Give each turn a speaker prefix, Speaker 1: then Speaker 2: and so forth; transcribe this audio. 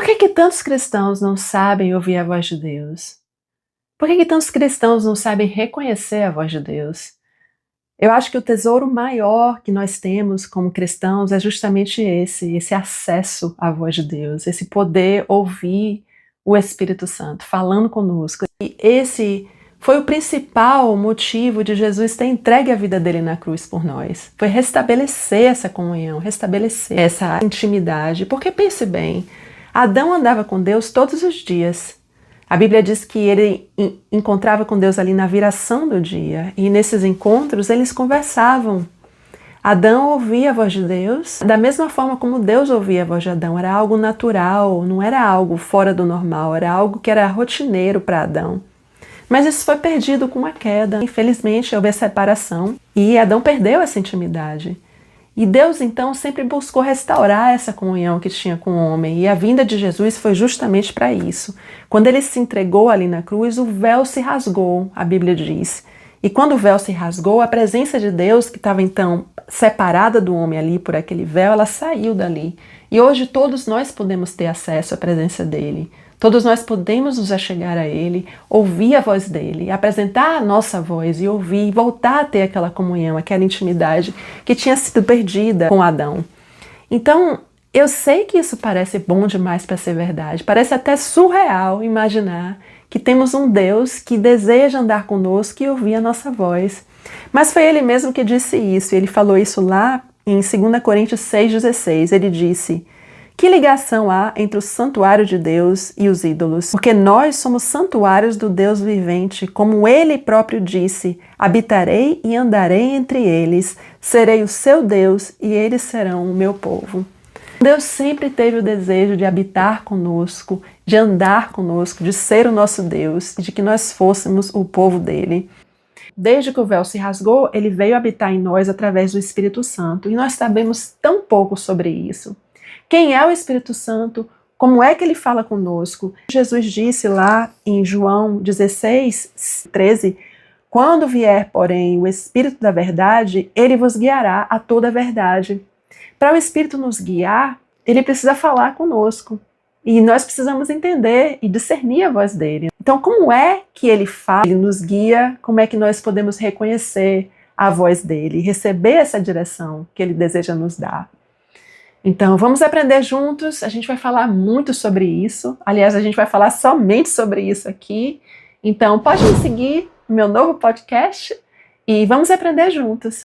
Speaker 1: Por que tantos cristãos não sabem ouvir a voz de Deus? Por que tantos cristãos não sabem reconhecer a voz de Deus? Eu acho que o tesouro maior que nós temos como cristãos é justamente esse acesso à voz de Deus, esse poder ouvir o Espírito Santo falando conosco. E esse foi o principal motivo de Jesus ter entregue a vida dele na cruz por nós. Foi restabelecer essa comunhão, restabelecer essa intimidade. Porque pense bem, Adão andava com Deus todos os dias. A Bíblia diz que ele encontrava com Deus ali na viração do dia. E nesses encontros eles conversavam. Adão ouvia a voz de Deus da mesma forma como Deus ouvia a voz de Adão. Era algo natural, não era algo fora do normal, era algo que era rotineiro para Adão. Mas isso foi perdido com a queda. Infelizmente houve a separação e Adão perdeu essa intimidade. E Deus então sempre buscou restaurar essa comunhão que tinha com o homem. E a vinda de Jesus foi justamente para isso. Quando ele se entregou ali na cruz, o véu se rasgou, a Bíblia diz. E quando o véu se rasgou, a presença de Deus, que estava então separada do homem ali por aquele véu, ela saiu dali. E hoje todos nós podemos ter acesso à presença dele. Todos nós podemos nos achegar a ele, ouvir a voz dele, apresentar a nossa voz e ouvir, e voltar a ter aquela comunhão, aquela intimidade que tinha sido perdida com Adão. Então, eu sei que isso parece bom demais para ser verdade, parece até surreal imaginar que temos um Deus que deseja andar conosco e ouvir a nossa voz. Mas foi ele mesmo que disse isso, e ele falou isso lá em 2 Coríntios 6,16. Ele disse: que ligação há entre o santuário de Deus e os ídolos? Porque nós somos santuários do Deus vivente, como ele próprio disse: habitarei e andarei entre eles, serei o seu Deus e eles serão o meu povo. Deus sempre teve o desejo de habitar conosco, de andar conosco, de ser o nosso Deus e de que nós fôssemos o povo dele. Desde que o véu se rasgou, ele veio habitar em nós através do Espírito Santo e nós sabemos tão pouco sobre isso. Quem é o Espírito Santo? Como é que ele fala conosco? Jesus disse lá em João 16:13, quando vier, porém, o Espírito da verdade, ele vos guiará a toda a verdade. Para o Espírito nos guiar, ele precisa falar conosco. E nós precisamos entender e discernir a voz dele. Então, como é que ele fala, ele nos guia? Como é que nós podemos reconhecer a voz dele, receber essa direção que ele deseja nos dar? Então, vamos aprender juntos, a gente vai falar muito sobre isso. Aliás, a gente vai falar somente sobre isso aqui. Então, pode me seguir no meu novo podcast e vamos aprender juntos.